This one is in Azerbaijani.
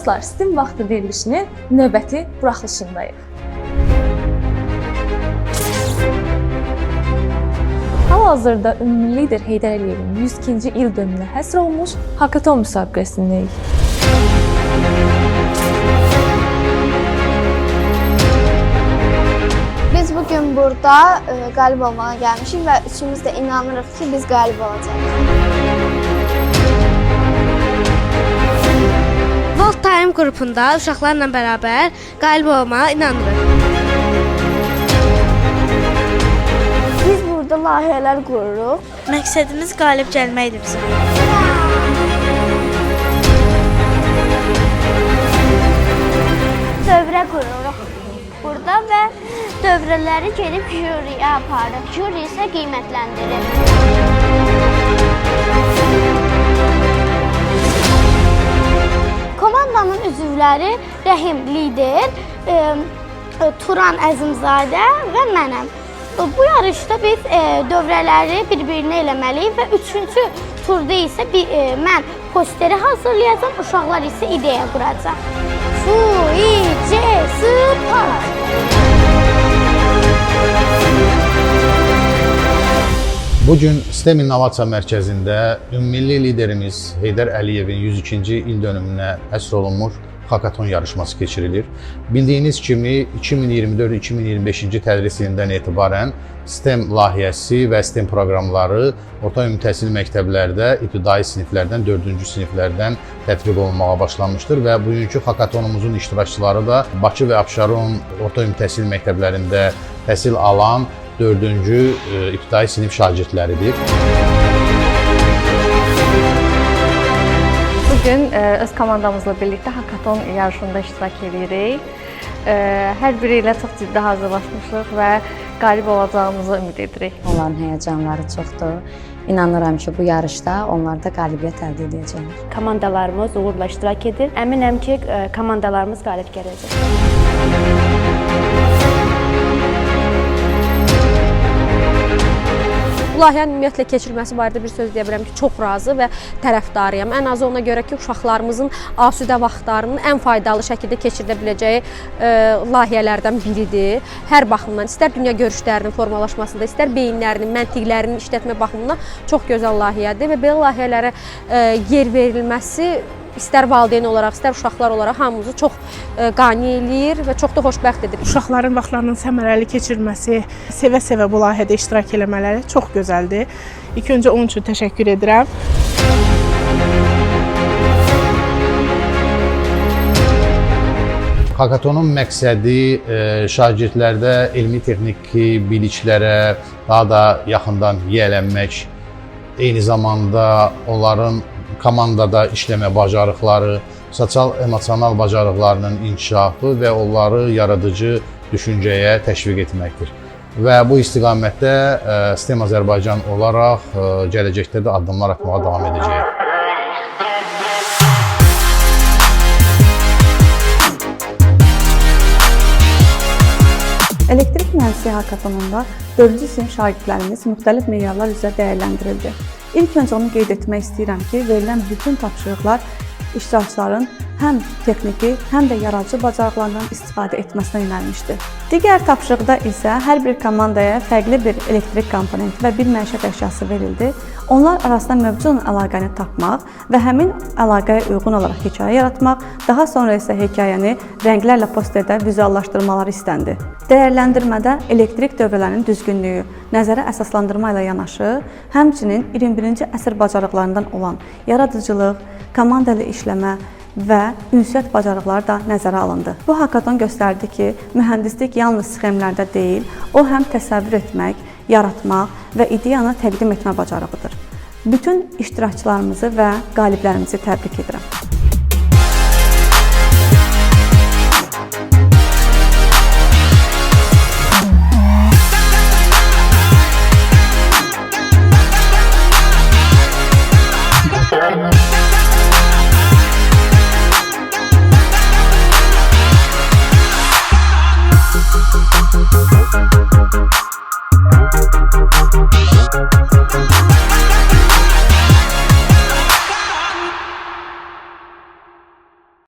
Dostlar, STEM vaxtı verilişinin növbəti buraxılışındayıq. Hal-hazırda ümumi lider Heydər Əliyevin 102-ci il dönümünə həsr olmuş hakaton müsabiqəsindəyik. Biz bugün burada qalib olmağa gəlmişik və üçümüz də inanırıq ki, biz qalib olacağıq. Volt Time qrupunda uşaqlarla bərabər qalib olmağa inanırıq. Biz burada layihələr qururuq. Məqsədimiz qalib gəlməkdir bizim. Dövrə qururuq burada və dövrələri gedib jüriyə aparırıq. Jüri isə qiymətləndirir. Komandanın üzvləri Rəhim lider, Turan Əzimzadə və mənəm. Bu yarışda biz dövrələri bir-birinə eləməliyik və üçüncü turda isə mən posteri hazırlayacağım, uşaqlar isə ideya quracaq. Sport! Bugün STEM İnnovasiya Mərkəzində ümummilli liderimiz Heydər Əliyevin 102-ci il dönümünə həsr olunmuş hakaton yarışması keçirilir. Bildiyiniz kimi 2024-2025-ci tədris ilindən etibarən STEM layihəsi və STEM proqramları orta ümumi təhsil məktəblərdə ibtidai siniflərdən 4-cü siniflərdən tətbiq olunmağa başlanmışdır və bugünkü hakatonumuzun iştirakçıları da Bakı və Abşeron orta ümumi təhsil məktəblərində təhsil alan 4-cü ibtidai sinif şagirdləridir. Bugün öz komandamızla birlikdə hakaton yarışında iştirak edirik. Hər biri ilə çox ciddi hazırlaşmışıq və qalib olacağımızı ümid edirik. Onların həyəcanları çoxdur. İnanıram ki, bu yarışda onlar da qalibiyyət əldə edəcəklər. Komandalarımız uğurla iştirak edir. Əminəm ki, komandalarımız qalib gələcək. Bu layihənin ümumiyyətlə keçirilməsi barədə bir söz deyə bilərəm ki, çox razı və tərəfdarıyam. Ən azı ona görə ki, uşaqlarımızın asudə vaxtlarının ən faydalı şəkildə keçirilə biləcəyi layihələrdən biridir. Hər baxımdan, istər dünya görüşlərinin formalaşmasında, istər beyinlərinin, məntiqlərinin işlətmə baxımından çox gözəl layihədir və belə layihələrə yer verilməsi istər valideyn olaraq, istər uşaqlar olaraq hamımızı çox qane eləyir və çox da xoşbəxt edir. Uşaqların vaxtlarının səmərəli keçirməsi, sevə-sevə bu layihədə iştirak eləmələri çox gözəldir. İlk öncə onun üçün təşəkkür edirəm. Hakatonun məqsədi şagirdlərdə elmi-texniki biliklərə daha da yaxından yiyələnmək, eyni zamanda onların komandada işləmə bacarıqları, sosial-emosional bacarıqlarının inkişafı və onları yaradıcı düşüncəyə təşviq etməkdir. Və bu istiqamətdə STEM Azərbaycan olaraq gələcəkdə də addımlar atmağa davam edəcəyik. Elektrik mühəndisliyi hakatonunda 4-cü sinif şagirdlərimiz müxtəlif meyarlar üzrə dəyərləndirildi. İlk öncə onu qeyd etmək istəyirəm ki, verilən bütün tapşırıqlar iştirakçıların həm texniki, həm də yaradıcı bacarıqlarından istifadə etməsinə yönəlmişdir. Digər tapşırıqda isə hər bir komandaya fərqli bir elektrik komponenti və bir məişət əşyası verildi. Onlar arasında mövcud olan əlaqəni tapmaq və həmin əlaqəyə uyğun olaraq hekayə yaratmaq, daha sonra isə hekayəni rənglərlə posterdə vizuallaşdırmaları istəndi. Dəyərləndirmədə elektrik dövrələrinin düzgünlüyü, nəzərə əsaslandırma ilə yanaşı, həmçinin 21-ci əsr bacarıqlarından olan yaradıcılıq, komandalı işləmə və ünsiyyət bacarıqları da nəzərə alındı. Bu hakaton göstərdi ki, mühəndislik yalnız sxemlərdə deyil, o həm təsəvvür etmək, yaratmaq və ideyanı təqdim etmə bacarığıdır. Bütün iştirakçılarımızı və qaliblərimizi təbrik edirəm.